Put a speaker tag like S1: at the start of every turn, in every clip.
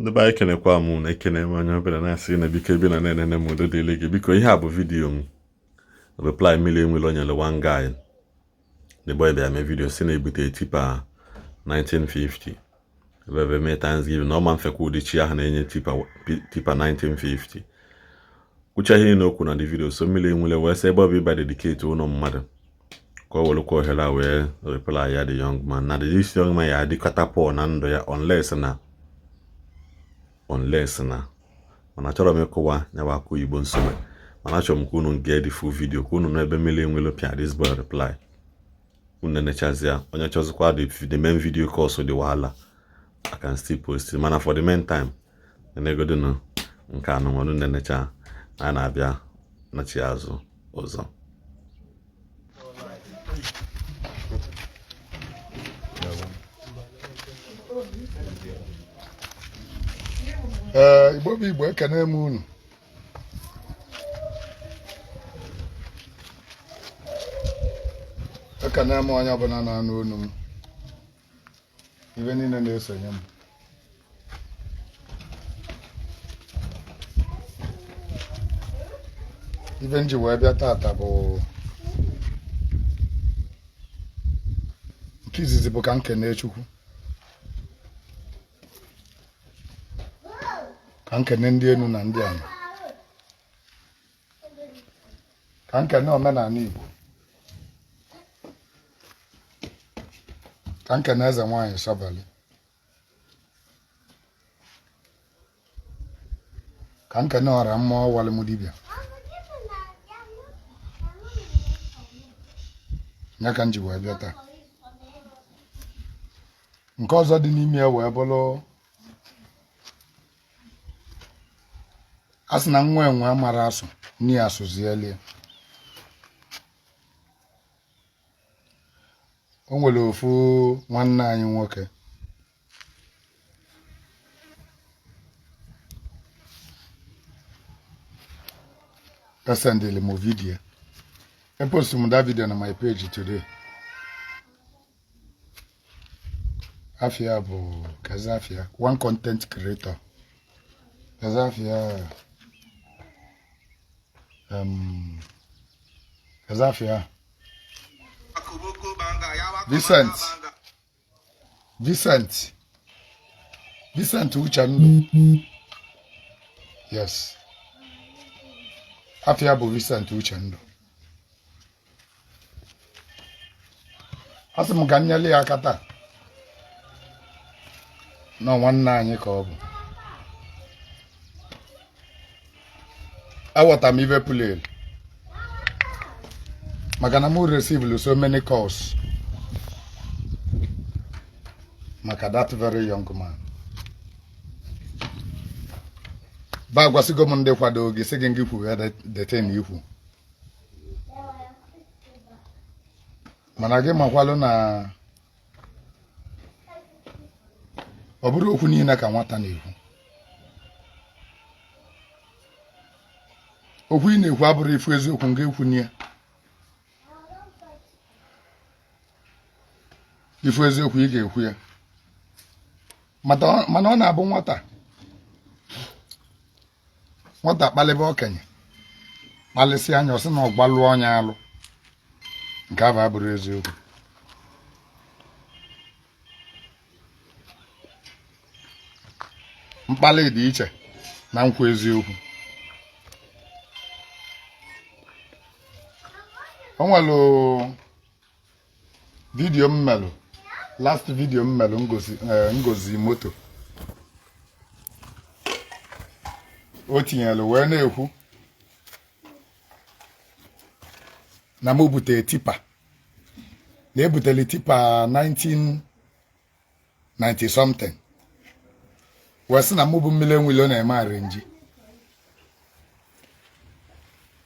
S1: ndị be anyị kenekwa m na ekene m onye ọbụla na-asị na biko ebe na na-enene m udo dịrị gị biko ihe a bụ vidiyo m reply Nmiri Eweilo nyere one guy the boy bịa mee vidiyo si na-ebute tipa 1950 ebe mee Thanksgiving na ọma mfekwa ụdị chi ahụ na-enye tipa 1950 kwucha ihe n'okwu na the video so Nmiri Eweilo wee sị ebe ọ bụ ịba dedicate ụlọ mmadụ ka o welụkwa ohere a wee reply ya the young man na this young man ya adịkọta pọl na ndụ ya unless na mana chọrọ m ịkụwa nyawa akụ Igbo nsogbe mana achọrọ m ka unu get the full video ka unu n'ebe Nmiri Eweilo pịa this boy reply unu nechazia onye chọzikwa the main video course dị wahala I can still post it mana for the meantime enegodinu nke anụ nwere nenecha a na-abịa nachi azụ ọzọ
S2: Igbo bụ Igbo ekene m unu ekene m onye ọbụla na-anụ unu m ibe niile na-esonye m ibe nji wee bịa tata bụ nke izizi bụ ka nkene Chukwu ka nkene ndị enu na ndị ana ka nkene omenala Igbo ka nkene eze nwanyị Sobali ka nkene ọra mmụọ wali m dibịa nya ka nji wee bịa taa nke ọzọ dị n'ime ya wee bụrụ asị na nwa enwe mara asụ ni asụzielie o nwere ofu nwanne anyị nwoke esendele m video epost m that video na my page today afia bụ Kazafia one content creator Kazafia Kazafia Vincent Uchandu yes afia bụ Vincent Uchandu asị m ka nyele ya aka taa na nwanne anyị ka ọ bụ aghọta m ibe pụlel maka na m receive so many calls maka that very young man ba gwasịgo m ndị kwado gị sị gị ngị kwu ya detain ikwu mana gị makwalụ na ọ bụrụ okwu niile ka nwata na-ekwu okwu ị na-ekwu abụrụ ifu eziokwu nga ekwu nye ifu eziokwu ị ga-ekwu ya mana ọ na-abụ nwata kpalịba okenye kpalịsị anya ọsị na ọgbalụ onye alụ nke ahụ abụrụ eziokwu mkpali dị iche na nkwu eziokwu o nwere video m melụ last video m melụ ngozi moto o tinyelu wee na-ekwu na m butere tipa na ebutele tipa 1990 something wee sị na mụ bụ Nmiri Eweilo na-eme arenji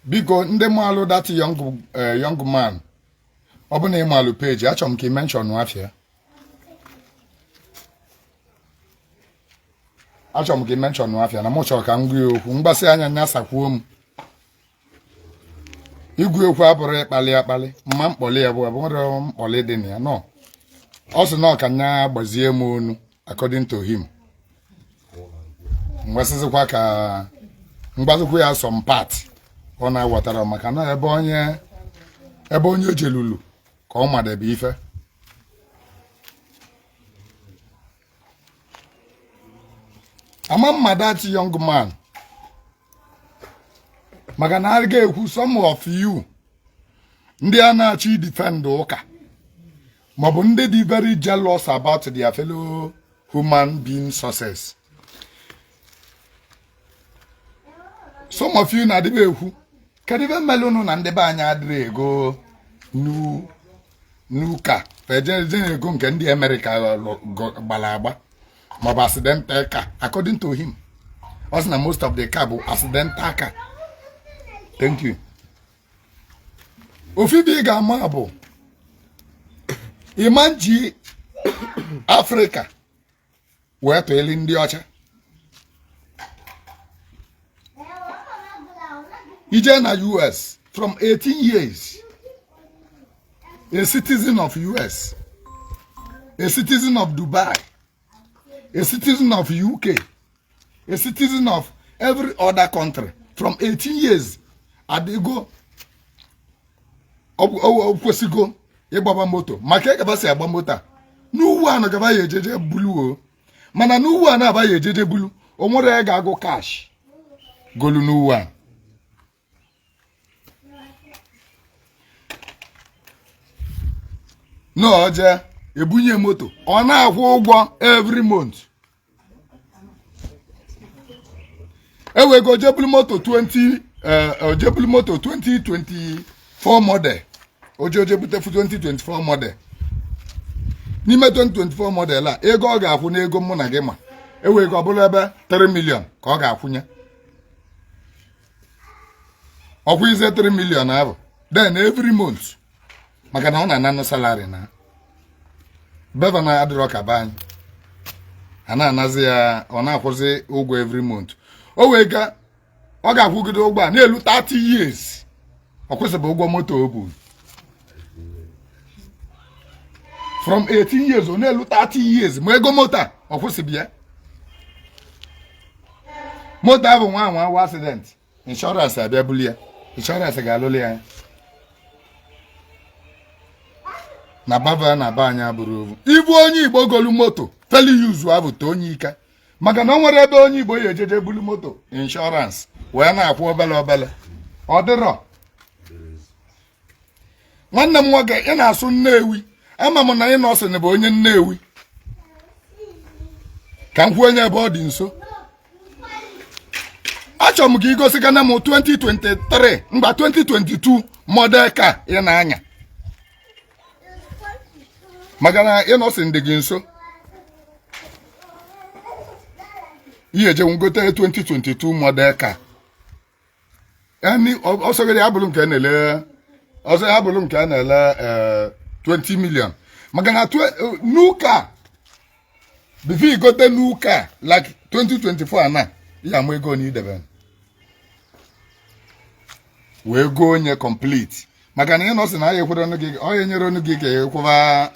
S2: biko ndị maalụ that young man ọ bụ na ị maalụ page achọrọ m ka ị mention afia na mụ chọrọ ka m gwa okwu mgbasị anya nyasakwuo m igwu okwu abụrụ ịkpali akpali mma mkpọli ya bụ nwere mkpọli dị na ya no ọ sị na ọ ka nya gbazie m onu according to him mwesizikwa ka mgbazikwa ya some part ọ na-awatara maka na ebe onye jelulu ka ọ madebe ife ama that young man maka na a ga-ekwu some of you ndị a na-achị defend ụka maọbụ ndị dị very jealous about their fellow human being success. Some of you na-adịbe ekwu kedụ melụnụ na ndị be anyị adịrị ego n'ụka eje ego nke ndị America gbara agba maọbụ accidental car. According to him, us na most of the car bụ accidental car. Thank you. Ofibi ga-ama bụ imanji Africa wee tụeli ndị ọcha. Ije na US from 18 years, a citizen of US, a citizen of Dubai, a citizen of UK, a citizen of every other country from 18 years. Adigo okwesigo ịgbaba moto maka egaba si agba moto n'uwu a gaba ya ejeje bulu o mana n'uwu a na-aba ya ejeje bulu o nwere ya ga-agụ cash golu n'uwu a. No oje ebunye moto ọ na-akwụ ụgwọ every month. Ewego jebulu moto 2024 model. Oje bute 2024 model. N'ime 2024 model a ego ọ ga-akwụ n'ego mụ na gị ma. Ewego ọ bụrụ ebe 3 million ka ọ ga-akwụnye. Ọkwụ ize 3 million ahụ. Then every month. Maka na ọ na-ananụ salary na. Beva na adịrọ ka be anyị. A na-anazi ya ọ na-akwụzi ụgwọ every month. O wega ọ ga-akwụgide ụgwọ a n'elu 30 years. Ọ kwụsịbụ ụgwọ moto o bụ. From 18 years ọ n'elu 30 years ma ego moto a ọ kwụsịbụ ya. Moto ahụ nwa accident. Insurance abịa buli ya. Insurance ga-alụli ya. Na bava na ba anya bụrụ ovu. Ibu onye Igbo golu moto feli yuzu abụ to onye ike. Maka na o nwere ebe onye Igbo ya ejeje bulu moto insurance wee na-akwụ obele. Ọ dịrọ. Nwanne m nwoke ị na-asụ Nnewi. Ama m na ị nọsị na bụ onye Nnewi. Ka m kwuo onye ebe ọ dị nso. Achọrọ m ka igosi gana m 2023 mgba 2022 model car ị na-anya. Maka na ị nọsị ndị gị nso. Ihe eje ngote 2022 model car. Ọsọ gị abụrụ nke na-ele ọzọ ya bụrụ nke a na-ele 20 million. Maka na new car before you gote new car like 2024 na ya ama ego na idebe wee go onye complete. Maka na ị nọsị na ya ekwere ọnụ gị ọ ya nyere ọnụ gị ka ekwuba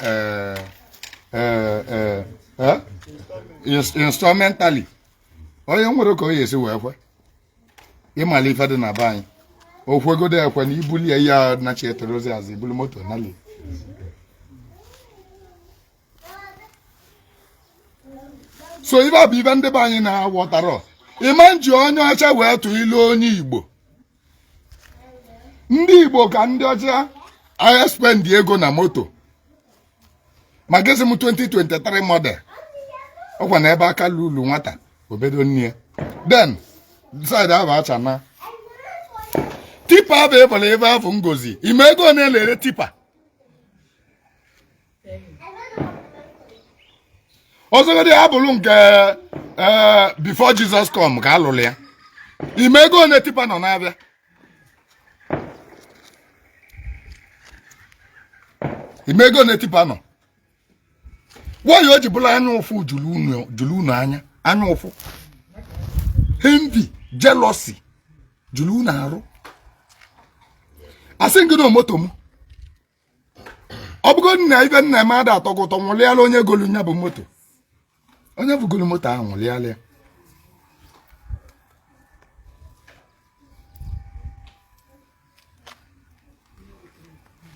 S2: instrumentally onye nwere ka o ya esi wee kwe ịmala ife dị na be anyị okwegodo ekwe na ibuli ya na cheterozi azụ ibulu moto nali. So ife abụ ife ndị be anyị na-awọtara ịma nji onye ọcha wee tụ ilu onye Igbo. Ndị Igbo ka ndị ọcha agha spend ego na moto ma gezi m 2023 model ọkwa na ebe aka lulu nwata obedo nne. Then side ahụ acha na tipa abụ ebola ebe afọ ngozi ime ego na-elere tipa ọzọgodi abụrụ nke before Jesus come ka alụrụ ya ime ego na tipa nọ na-abịa. Ime ego na tipa nọ nwanyị o ji bụla anya ụfụ julu unu anya ụfụ envy jealousy julu unu arụ. Asị ngị na moto m ọ bụgo na ibe nna m ada atọ gụtọ nwụlịala onye golu nya bụ moto onye bụ golu moto ahụ nwụlịala ya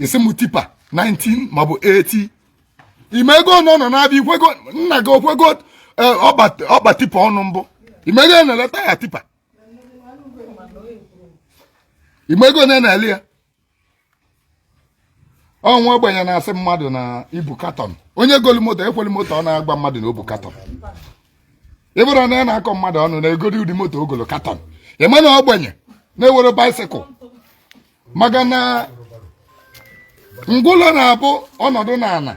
S2: isi m tipa 19 maọbụ 80 imego nọ na-abịa ikwego nna gị okwego ọkpa tipa ọnụ mbụ imego na-eleta ya tipa imego na-ele ya ọnwa ogbenye na-asị mmadụ na ibu katọn onye golu moto ekweli moto ọ na-agba mmadụ na obu katọn ịbụrụ na ya na-akọ mmadụ ọnụ na-egodi ụdị moto ogolo katọn eme na ogbenye na-ewere baisikụl maka na ngwụlọ na-abụ ọnọdụ n'ala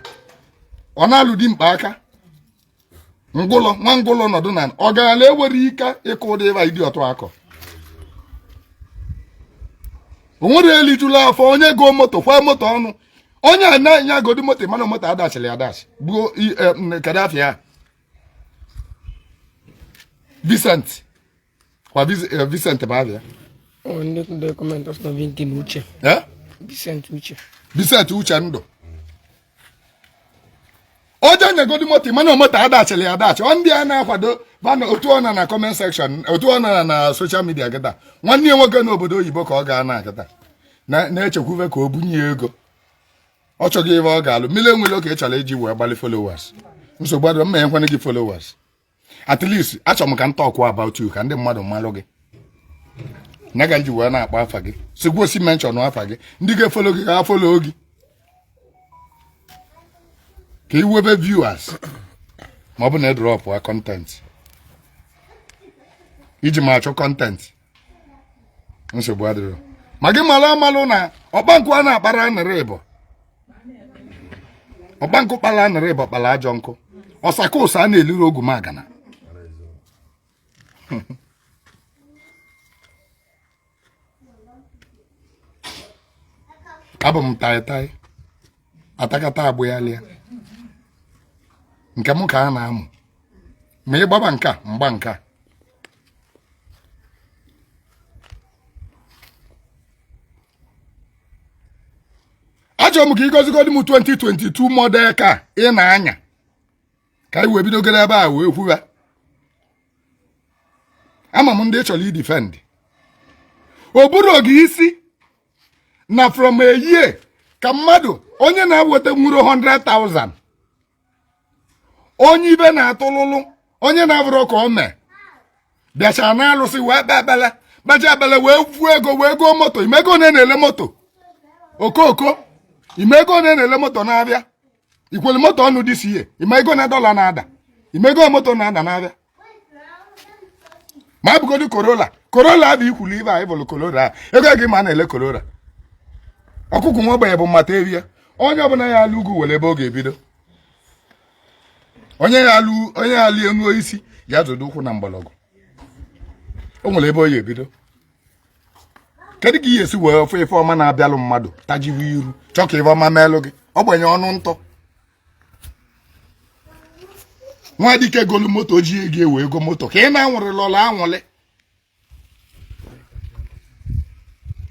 S2: ọ na-alụ di mkpa aka nwa ngwụlọ nọdụ n'ala ọ gaala ewere ike ịkụ ụdị ịba ịdị ọtụ akọ o nwere elijula afọ onye go moto kwa moto ọnụ onye a na-enye agodi moto mana moto adachiri adachi bụ Kadafi ya Vincent kwa Vincent Bavia
S3: ndị comment of Vintin Uche Vincent
S2: Uche ndụ oje nyegodi moto mana moto adachiri adachi ọ ndị a na-akwado bana otu ọ na comment section otu ọ na social media gịta nwanne ya nwoke n'obodo oyibo ka ọ ga na-agịta na-echekwuve ka o bunye ego ọ chọghị ebe ọ ga-alụ mmiri enwere oke ịchọrọ iji wee gbalị followers nsogbu adịrọ mma enkwane gị followers at least achọrọ m ka m talk about you ka ndị mmadụ malụ gị nyaga nji wee na-akpọ afa gị sigwu osi mention afa gị ndị ga-efolo gị ka ha follow gị ka iwebe viewers ma ọ bụ na edrop a content iji ma achọ content nsogbu adịrọ ma gị malụ amalụ na ọkpankụ a na-akpara anịrị ịbọ ọkpankụ kpara anịrị ịbọ kpara ajọ nkụ ọsaka ụsa a na-eliri ogwu magana abụ m tai atakata agbụ ya lia nke m ka a na-amụ ma ị gbaba nka mgba nka achọrọ m ka ịgọzigodi m 2022 model ka ị na-anya ka anyị wee bidogoro ebe a wee kwuwa ama m ndị chọrọ idifend o buru oge isi na from a year ka mmadụ onye na-eweta nwuru 100,000 onye ibe na-atụlụlụ onye na-abụrụ ka o mee bịachara na alụsị wee baja abele wee vuo ego wee goo moto imego na-ele moto okoko imego na-ele moto na-abịa ikwele moto ọnụ dị si ihe imego na dọla na-ada imego moto na-ada na-abịa ma abụgodi Corolla bụ ikwulu ibe anyị bụrụ Corolla ego gị ma na-ele Corolla ọkụkụ nwa ogbenye bụ mata eri ya onye ọbụla ya alụ ugwu were ebe ọ ga-ebido onye ya alụ enu isi ya zodo ụkwụ na mgbọrọgwụ o nwere ebe ọ ya ebido kedu ka ihe esi wee ofe ife ọma na-abịalụ mmadụ tajiwe iru chọọ ka ife ọma meelụ gị ogbenye ọnụ ntọ nwa dike golu moto ojii gị ewe ego moto ka ị na-anwụrịla ọla anwụlị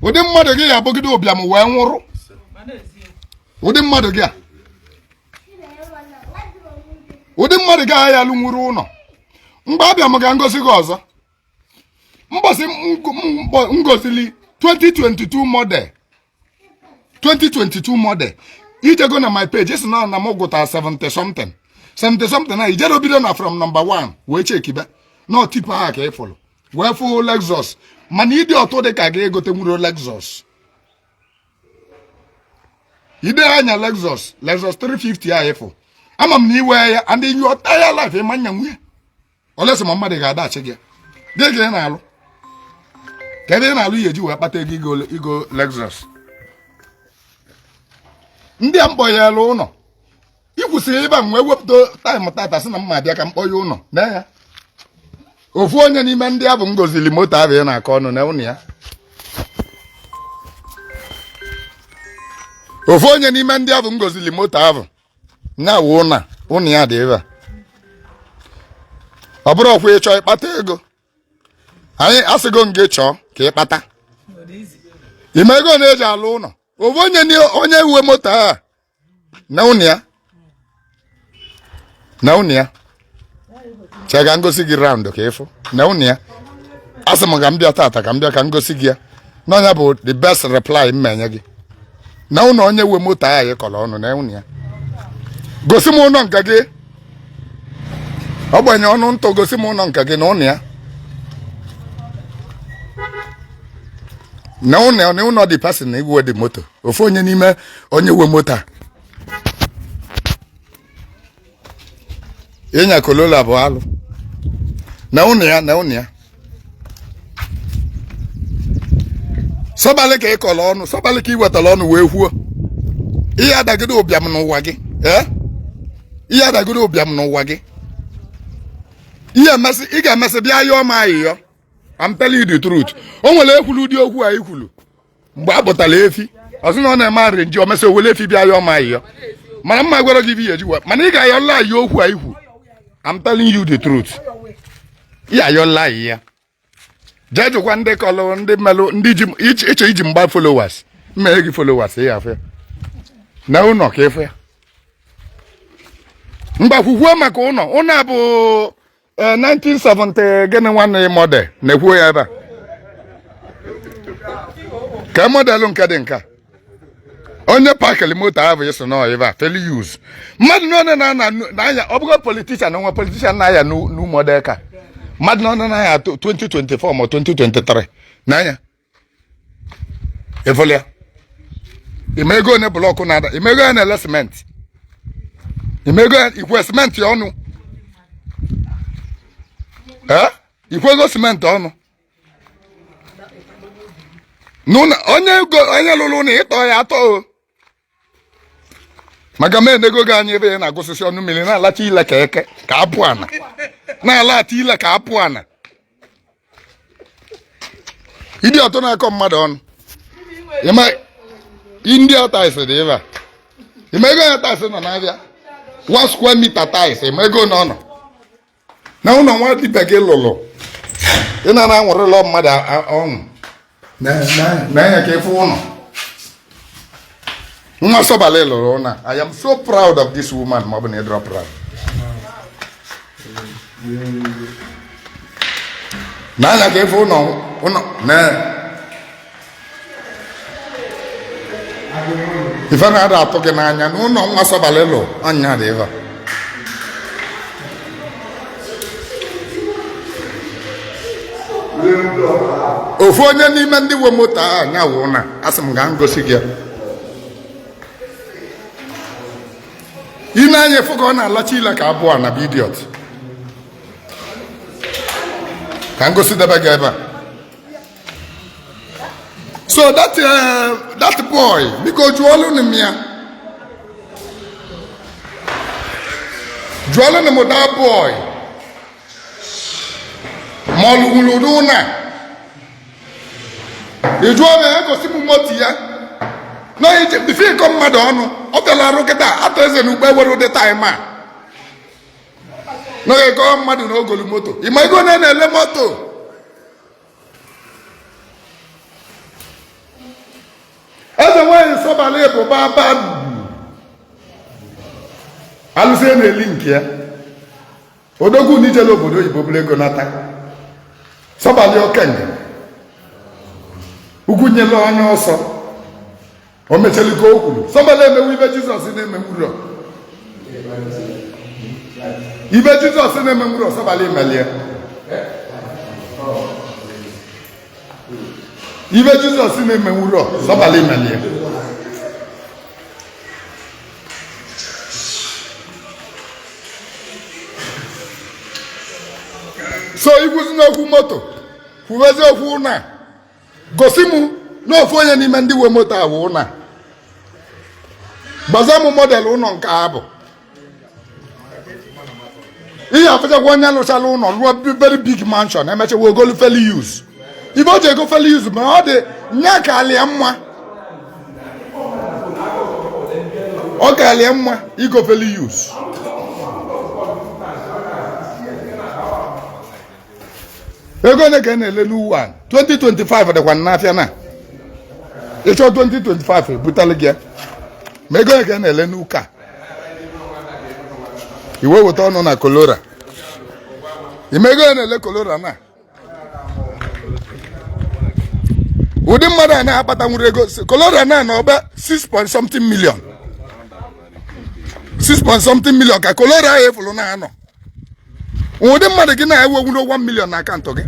S2: ụdị mmadụ gị ya abụgide ụbịam wee nwụrụ ụdị mmadụ gị agha ya lụ nwụrụ ụlọ mgbe abịa m ga ngosi gị ọzọ mbọsị ngozili 2022 model ijego na my page isi na m gụta 70 something na ijere obido na from number 1 wee chekibe na tipa ha ka ịfụrụ wee fụ Lexus mana ịdị ọtụ dị ka ga-egote nwuro Lexus ide anya Lexus 350 a ịfụ ama m na iwe ya and in your entire life ịmanya nwunye olesi ma mmadụ ga-adachi gị dị gị na-alụ kedu ị na-alụ ihe eji wee kpata ego igo Lexus ndị a mkpọ ya elu ụlọ ikwụsịrị ịba m wee wepụta taịm tata sị na mma abịa ka mkpọ ya ụlọ na ya ofu onye n'ime ndị abụ m gozili moto ahụ ya na-akọ ọnụ na ụnụ ya ofu onye n'ime ndị abụ m gozili moto ahụ na ụnụ ya dị ebe a ọ bụrụ ọkwa ịchọ ịkpata ego anyị asịgo m gị chọọ ka ịkpata ime ego na-eji alụ ụlọ ofu onye uwe moto a na ụnụ ya chega ngosi gị round ka ịfụ na ụnụ ya asị m ga m bịa tata ka m bịa ka ngosi gị ya n'ọnya bụ the best reply m menye gị na ụlọ onye we moto anyị kọrọ ọnụ na enwe ya gosi m ụlọ nke gị ogbenye ọnụ ntụ gosi m ụlọ nke gị na ụlọ ya na ụlọ dị pasin na igwe dị moto ofu onye n'ime onye we moto a ịnya kolola bụ alụ na ụlọ ya sọbalị ka ị kọrọ ọnụ sọbalị ka ị wetara ọnụ wee kwuo ihe adagide ụbịam n'ụwa gị ihe adagide ụbịam n'ụwa gị ị ga-emesị bịa yọọ m ayịyọ I'm telling you the truth o nwere ekwulu ụdị okwu a ikwulu mgbe a bụtara efi ọsị na ọ na-eme arị nji omesị owele efi bịa yọọ m ayịyọ mana mma gwara gị ihe ejiwa mana ị ga-ayọla ayị okwu a ikwu I'm telling you the truth ị ayọla ayị ya jee jụkwa ndị kọlụ ndị melụ ndị ịchọ iji mgba followers mmeghe gị followers ya afọ ya na ụnọ ka efe ya mgbakwukwuo maka ụnọ a bụ 1970 gịnị nwanne model na-ekwuo ya ebe a ka modelụ nke dị nka onye pakịlị moto ahụ ịsụ na ebe a fairly use mmadụ n'one na-anya ọ bụgo politishan onwe politishan na-aya nu model ka mmadụ n'one na-aya 2024 ma 2023 n'anya evolia imego one blọkụ na-ada imego ya na-ele simenti imego ikwe simenti ọnụ ikwego simenti ọnụ onye lụrụ na ịtọ ya atọ maka m enego gị anya ebe ya na-agụsịsị ọnụ mmiri na-alacha ile ka eke ka apụ ana na-alacha ile ka apụ ana ịdị ọtọ na-akọ mmadụ ọnụ ndị tais dị ebe a imego ya tais nọ n'abịa 1 square meter tais imego na ọnọ na ụlọ nwa dibịa gị lụrụ ị na-anwụrịla mmadụ ọnwụ na-enye ka ịfụ ụlọ nwa Sọbalị lụrụ ụlọ I am so proud of this woman ma ọ bụ na ịdịrọ proud na-anya ka ịfụ ụlọ ife na-ada atụ gị n'anya na ụlọ nwa Sọbalị lụrụ anya dị ebe ofu onye n'ime ndị we moto ahụ anyanwụ na asị m ga ngosi gị ị na-anya efu ka ọ na-alacha ile ka abụọ na bidiot ka ngosi debe gị ebe a so that boy biko jụọlụ m ya jụọlụ m that boy ma ọ lụgwuru n'ụlọ ị jụọ m ya gosi m moto ya na ije bife ịkọ mmadụ ọnụ ọ bịala arụ kịta atọ eze na ugbo ewere ụdị taịm a na ịkọ mmadụ na ogolu moto ịma ego na-ele moto eze nwanyị Sọbalị bụ baba alụsị na-eli nke ya odogwu n'ijele obodo oyibo bụrụ ego nata Sọbalị okenye ugwu nyela onye ọsọ o mechaliko o kwuru Sọbalị emewu ibe Jizọs na-emenwuro ibe Jizọs na-emenwuro Sọbalị melie ibe Jizọs na-emenwuro Sọbalị melie so ikwuzi n'okwu moto kwuwezi okwu ụna gosi m n'ofu onye n'ime ndị we moto awụ ụna gbaza m model ụlọ nke a bụ ihe afụchakwa onye lụchala ụlọ lụọ very big mansion emechawa ogolu fairly use ibe o ji ego fairly use ma ọ dị nya ka alịa mma ọ ka alịa mma igo fairly use ego ne ka na-ele n'ụwa 2025 dịkwa n'afịa na ịchọ 2025 ebutala gị ma ego ne ka na-ele n'ụka iwe weta ọnụ na kolora ime ego na-ele kolora na ụdị mmadụ a na-akpata nwere ego kolora na ọba 6.something million 6.something million ka kolora ahụ efulu na-anọ. Ụdị mmadụ gị na-ewewuro 1 million na akaụntụ gị.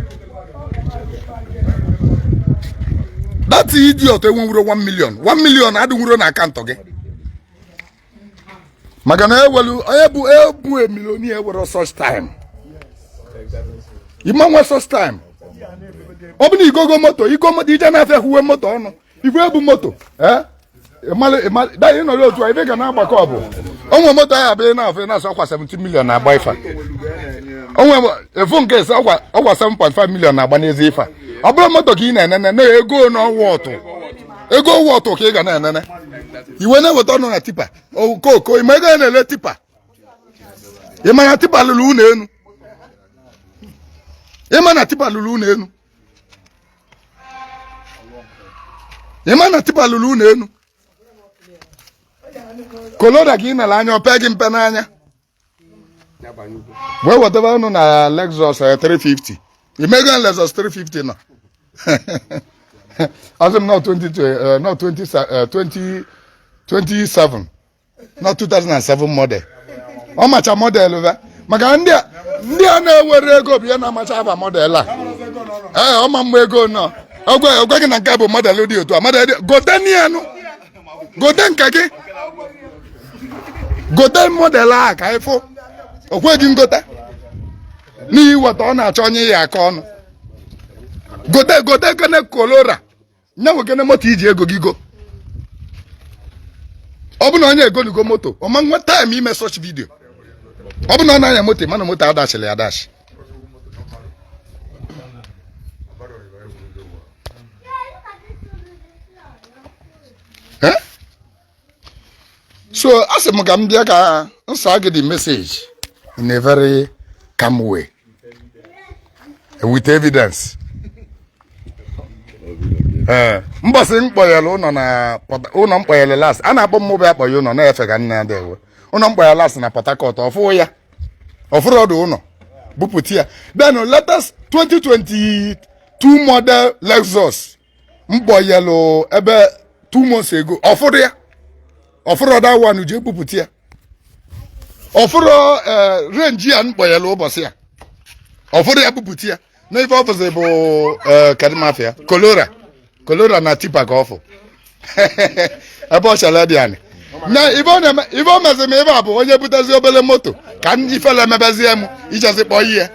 S2: That idiot enwewuro 1 million 1 million adịnwuro na akaụntụ gị. Maka na ewelu onye bụ emiloni ewere such time. Ịma nwe such time. Ọ bụ na igogo moto ije na-afịa huwe moto ọnụ. Ifu ebu moto. Daghị nọrọ otu a ife ga na-agbakọ ọbụ. Onwe moto ahụ abịa na-afịa na-asọ ọkwa 17 million na-agba ifa. Onwe efu nke ise ọkwa 7.5 million na-agba n'ezi ifa. Ọ bụrụ moto ka ị na-enene na ego n'ọnwa ọtụ. Ego ọnwa ọtụ ka ị ga na-enene. Iwe na-eweta ọnụ na tipa. Okoko ime ego na-ele tipa. Ịma na tipa lụrụ ụlọ enu. Ịma na tipa lụrụ ụlọ enu. Ịma na tipa lụrụ ụlọ enu. Kolora gị nala anya ọpe gị mpe n'anya. Wee wetebe ọnụ na Lexus 350. Imego na Lexus 350 nọ. Azụ m not 27, not 2007 model. Ọ macha model ve. Maka ndị a na-ewere ego bụ ya na-amacha aba model a. Ọ ma mma ego nọ. Ọgwa gị na nke bụ model dị otu a. Gote nianụ. Gote nke gị. Gote model a ka ịfụ. Okwe gị ngota. N'ihi weta ọ na-achọ onye ya aka ọnụ. Gote kene kolora. Nye nwekene moto iji ego gị go. Ọ bụ na onye egolugo moto, ọ ma nwe time ime such video. Ọ bụ na ọ na-anya moto, mana moto adashịrị adashi. So asị m ka m bịa ka nsa gị the message in a very calm way with evidence. Mbọsị mkpọyere ụlọ mkpọyere last a na-akpọ mmụbụ akpọghị ụlọ na-efe ka nna dewe ụlọ mkpọyere last na Port Harcourt ọfụ ya ọfụrụ ọdụ ụlọ bupụta ya. Then latest 2022 model Lexus mkpọyelu ebe 2 months ago ọfụrụ ya ọfụrụ ọda one ji ebupụta ya ọfụrụ range ya mkpọyelu ụbọchị ya ọfụrụ ya bupụta ya na ife ọfụzị bụ kadimafia kolora na tipa ka ọfụ ebe ọ chala dị anyị na ife o mezi m ebe a bụ onye butezi obele moto ka ndị ifele emebezie m ichezi kpọọ ihe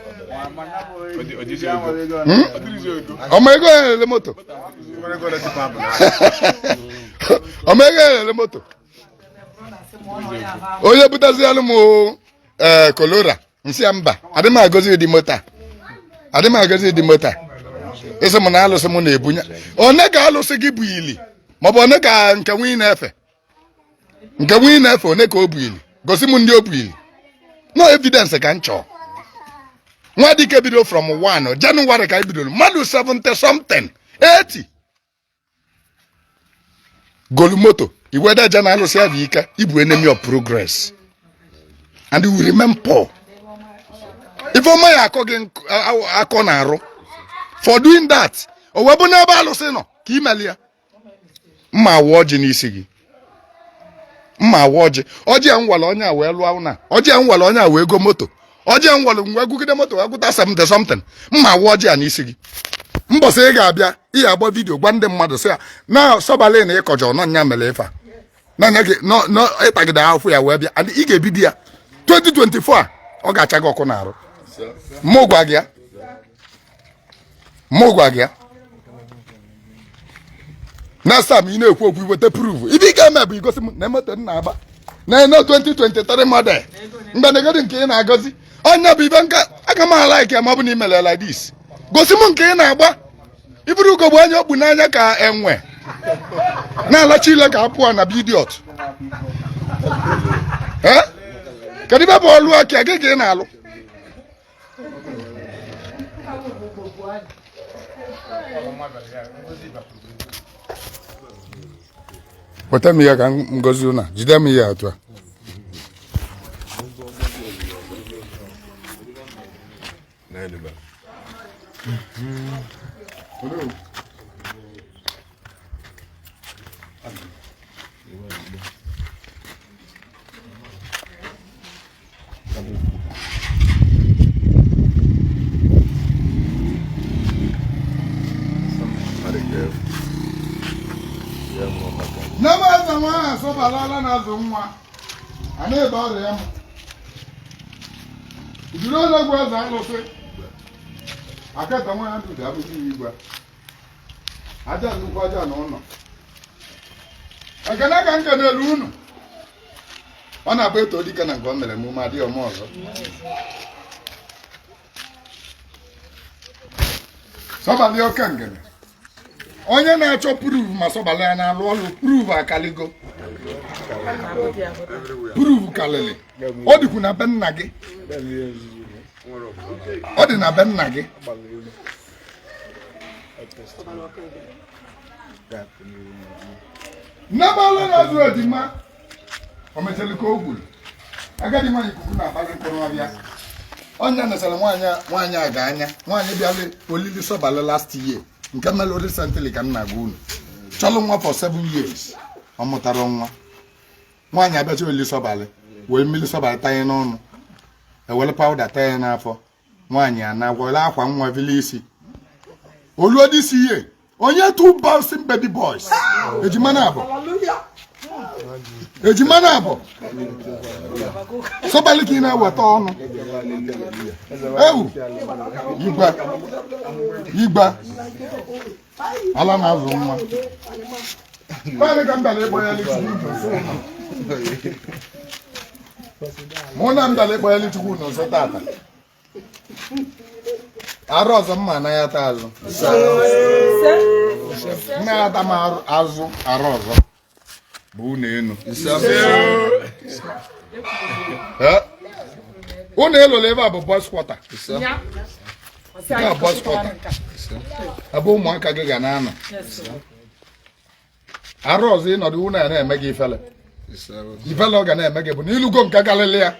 S2: ọma ego ya lele moto ọma ego ya lele moto onye butezialụ m kolora nsị ya mba adị m agọzi dị moto ese m na alụsị m na-ebunye one ka alụsị gị bụ ili maọbụ one ka nke nwunye na-efe one ka o bụ ili gosi m ndị o bụ ili no evidence ka m chọọ. Nwa dike bido from 1 January ka bidoro mmadụ 70 something 80 golu moto iweda ja na alụsị ya dị ike ibu enemy of progress and you remain poor. If ọma ya akọ gị akọ na arụ for doing that o webu n'ebe alụsị nọ ka imeli ya mma awa ọjị n'isi gị mma awa ọjị a nwale onye a wee lụọ ụna ọjị a nwale onye a wee go moto ọjị a nwale nwe gụgide moto wee gụta 70 something mma awa ọjị a n'isi gị. Mbọsị ị ga-abịa ihe agba vidio gwa ndị mmadụ sị ya na sọbalị na ịkọjọ nọ nya mere ife a na gị ịtagide ahụfụ ya wee bịa ị ga-ebido ya 2024 a ọ ga-acha gị ọkụ n'arụ. Mụ gwa gị ya next time ị na-ekwu okwu iweta proof ibe ị ga-eme bụ igosi m na moto m na-agba na 2023 model mgbe negodi nke ị na-agọzi onye bụ ibe nka aka m alaiki ya ma ọ bụ na imele like this gosi m nke ị na-agba iburu ugogbe anya okpu n'anya ka enwe na-alachi ile ka apụọ na bidiot kedu ibe bụ ọlụ aka gị ị na-alụ weta m ya ka ngozi ụna jide m ya atụ a Namaza nwa so balala na zo nwa. Ana ebe ọrịa ya. Juru na gwa za alụsị. Akata nwa ya ndụ da abụghị igwe. Aja nnukwu aja na ụlọ. Agana ka nke n'elu unu. Ọ na-abụ eto dike na nke o mere emume adịghị ọma ọzọ. Sọbalị ọka ngene. Onye na-achọ proof ma sọbalị ya na-alụ ọlụ proof akaligo. Proof kalili. Ọ dịkwu na be nna gị. Ọ dị na be nna gị. Nabala na zuru edima. O meteli ka ogwuru. Agadi nwanyị kuku na-akpali mkpụrụ ọbịa. Onye nesara nwaanyị a ga-anya. Nwaanyị bịala olili sọbalị last year. Nke mere recently ka nna gị unu. Chọlụ nwa for 7 years. Ọ mụtara nwa. Nwaanyị abịacha olili sọbalị. Wee mmiri sọbalị tanye n'ọnụ. Ewele powder tanye n'afọ. Nwaanyị a na-agwọle akwa nwa vili isi. Oluo this year. Onye two bouncing baby boys. Ejima na abọ. Ejima na abọ. Sọbalị ka ị na-eweta ọnụ. Ewu. Igba. Ala na-azụ nwa. Naanị ka m bịara ịkpọ ya Chukwu n'ụzọ. Mụ na m bịara ịkpọ ya Chukwu n'ụzọ tata. Arụ ọzọ mma na ya taa azụ. Nna ya ata m azụ arụ ọzọ. Bụ unu enu. Unu elu ebe a bụ boys quarter. Nke a boys quarter. Ebe ụmụaka gị ga na-anọ. Arụ ọzọ ịnọdụ unu ya na-eme gị ifele. Ifele ọ ga na-eme gị bụ n'ilugo nke galili ya.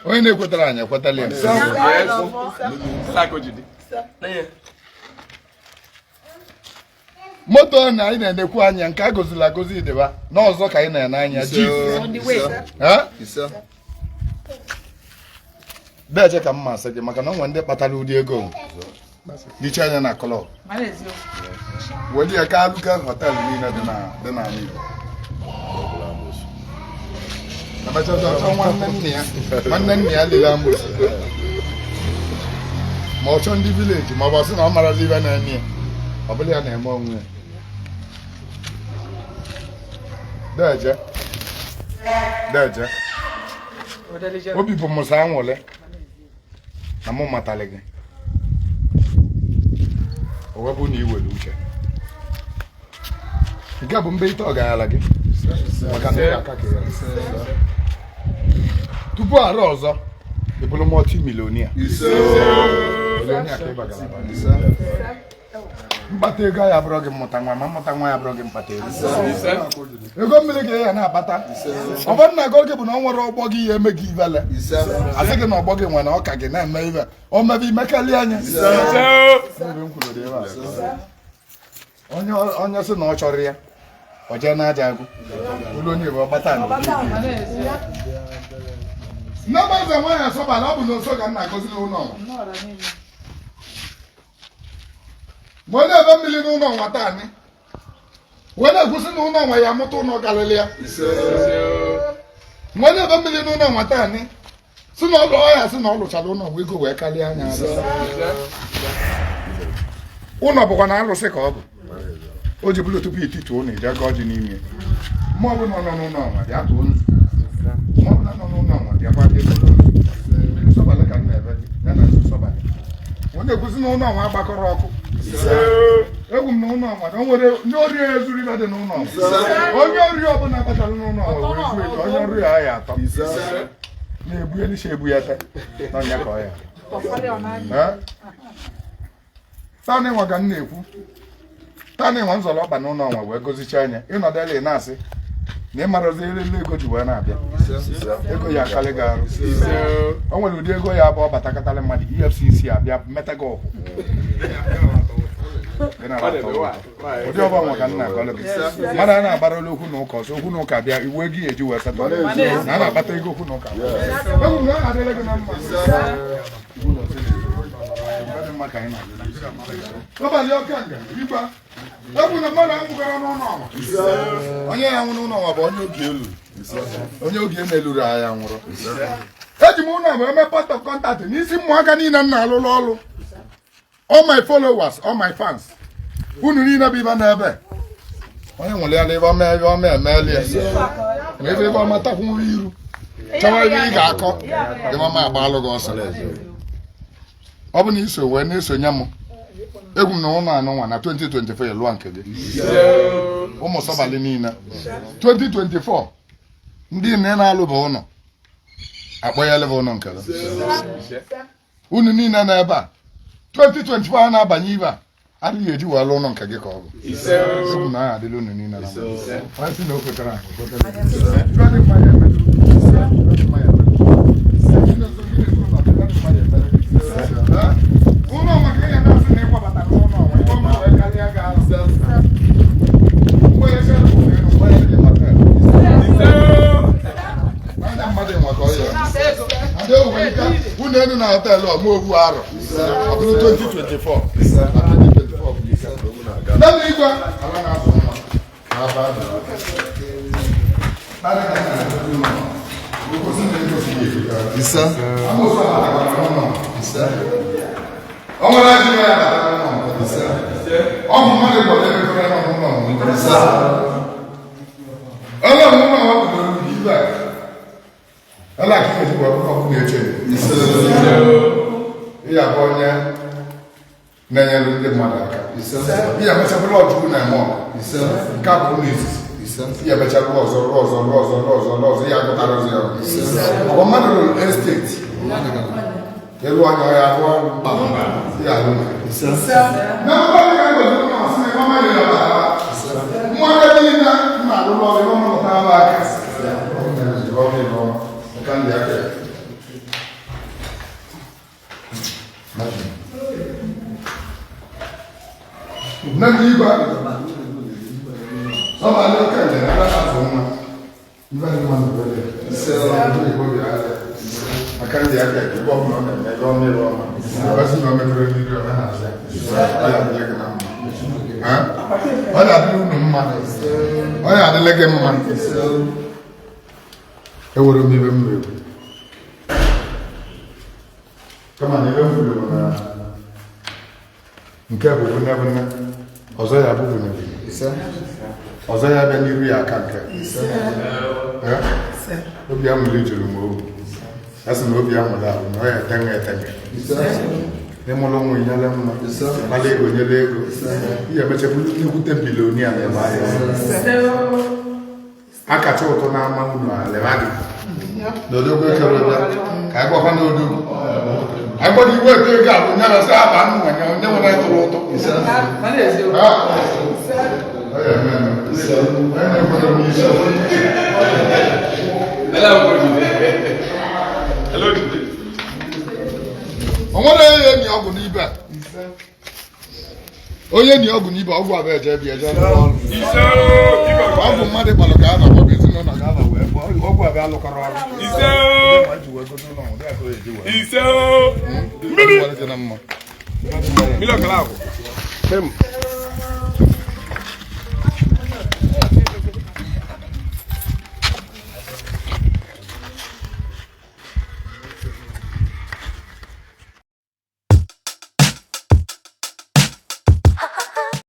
S2: Onye na-ekwetara anyị ekwetala ya. Moto na anyị na-enekwu anya nke a goziri agozi ideba n'ọzọ ka anyị na-ene anya ji. Beje ka mma asị gị maka na onwe ndị kpatara ụdị ego dịcha anya na klọb. Wedi ya ka alụka họteelụ niile dị na Igbo. Nwanne nne ya lile amụsị. Ma ọ chọọ ndị vileji ma ọ bụ sị na ọ marazi ibe na-eme ya. Ọ bụla ya na-eme onwe ya. Deje. Obi bụ mụsa anwụle na mụ matali gị. O webụ na iwere uche. Nke bụ mbe ite ọganyala gị. Maka na ya aka ka ya. Tupu arụ ọzọ, ị bụrụ multi-millionaire. Millionaire ka ị bagara. Mkpata ego ya abụrụ gị mmụta nwa ma mmụta nwa ya abụrụ gị mkpata ego. Ego mmiri ga ya na-akpata. Ọ bụrụ na ego gị bụ na ọ nwere ọgbọ gị ya eme gị ivele. Asị gị na ọgbọ gị nwere ọka gị na-eme ive. O mebe imekali anya. Onye sị na ọ chọrọ ya. O jee na-aja agụ. Ụlọ onye bụ ọgbata na Namaza nwa ya sọbala ọ bụ na nso ka nna agọziri ụlọ ọnwa. Mgbe na-ebe mmiri n'ụlọ ọnwa taa anyị. Wee na-ekwusi na ụlọ ọnwa ya amụta ụlọ galili ya. Mgbe na-ebe mmiri n'ụlọ ọnwa taa anyị. Si na ọlụ ọya si na ọ lụchara ụlọ ọnwa ego wee karịa anya. Ụlọ bụkwa na alụsị ka ọ bụ. O ji bụrụ tupu iti tụọ na ije aka ọjị n'ime. Mma ọ bụ nọ n'ụlọ ọnwa bịa tụọ nzu. Mma ọ bụ nọ n'ụlọ ọnwa bịa kwa dị sọbalị ka na-ebe ya na sọbalị. Onye ekwusi na ụlọ ọnwa agbakọrọ ọkụ. Egwu m na ụlọ ọnwa na o nwere ndị ori ezuru ibe dị n'ụlọ ọnwa. Onye ori ọbụla batara n'ụlọ ọnwa wee zuo etu onye ori ya ya atọ. Na-ebu ya n'isi ebu ya te n'ọnya ka ọ ya. Taanị nwa ka m na-ekwu. Taanị nwa nzọrọ ọkpa n'ụlọ ọnwa wee gozicha anya ịnọdụ ele na-asị na ị marazi ele ego ji wee na-abịa. Ego ya akarị gị arụ. O nwere ụdị ego ya abụọ batakọtara mmadụ EFCC abịa meta gị ọgwụ. ụdị ọba nwa ka nna akọlụ gị mmadụ a na-agbara okwu na ụka ọzọ okwu na ụka bịa iwe gị eji wee setọ na a na-agbata ego okwu na ụka ọbalị ọka nga igba egwu na mmadụ anwụgara n'ụlọ ọnwa onye ya nwụrụ ụlọ ọnwa bụ onye oge na-eluru agha nwụrụ eji m ụlọ ọnwa eme point of contact n'isi ụmụaka niile m na-alụlụ ọrụ all my followers all my fans unu niile bụ ibe n'ebe onye nwere ya ebe ọma emeeli na ebe ọma takwunwe iru chọwa ebe ị ga-akọ ebe ọma agbalụ gị ọsọ ọ bụ na iso wee na-esonye m egwu m na ụlọ anụ nwa na 2024 lụọ nke gị ụmụ sọbalị niile 2024 ndị nne na-alụba ụlọ akpọnyeleba ụlọ nke unu niile n'ebe a 2024 a na-abanye ibe a adịghị eji wee lụ ụlọ nke gị ka ọ bụ egwu na aha adịla unu niile na onye si na o kwetara ụlọ maka ihe na-asị na ịkwabatara ụlọ ọnwa ebe ọma wee karịa gị arụ anya mmadụ nwaka ọya ndị owuweika unu enu na họteelụ ọma owu arọ ọ bụrụ 2024 ndị igwe ala na-azụ ọ nwere ajị ya ọ bụ mmadụ gbọrọ emefere n'ọmụmụ onye ọmụmụ wepụtara uru ibe ala ka ihe jikwa ọkụ na-eche ihe abụ onye na-enyere ndị mmadụ aka ihe mechabụla ọjụụ na-eme ọgụ nke a bụ ụlọ izizi ihe mechabụla ọzọ ihe agụtara ọzọ ya ọ bụ mmadụ rụrụ esteti elu anya ya abụọ ya alụ na mmadụ ya gozi ụlọ ọsị na ịmama ya ya mmadụ niile mma alụlụ ọrụ ịmama mụta abụ aka kandi yake nani iba sama leo kanje na afuma ndani mwana bele sala ndio ibo ya akandi yake ibo mwana na gome roma basi na metro ndio na hasa aya yake na ha wala bilu mma oya adelege mma ewere m ibe m rebu kama na ebe m furu na nke bụ bụnebụne ọzọ ya bụ bụnebụne ọzọ ya bịa n'iru ya aka nke obi amụrụ ijuru m obu a sị na obi amụrụ ahụ na ọ ya etenwe etenwe n'ịmụrụ ụmụ nyere mma kpala ego nyere ego ihe emechapụrụ nnekwute bilonia na ebe ahịa akacha ụtọ na-ama unu aleba gị n'odogwu ekere ebe ka anyị gwakwa n'odogwu anyị gbọdọ iwe ete ego a bụ nye na sị aba nnụ nwanye onye nwere ịtụrụ ụtọ o nwere onye enyi ọgwụ n'ibe a onye enyi ọgwụ n'ibe ọgwụ abụ eje bi eje ọ bụ mmadụ gbalụ ka a na ọgbọ ezinụlọ ga aba wee ọgwụ abụ alụkọrọ ọrụ mmiri Ọkalakwu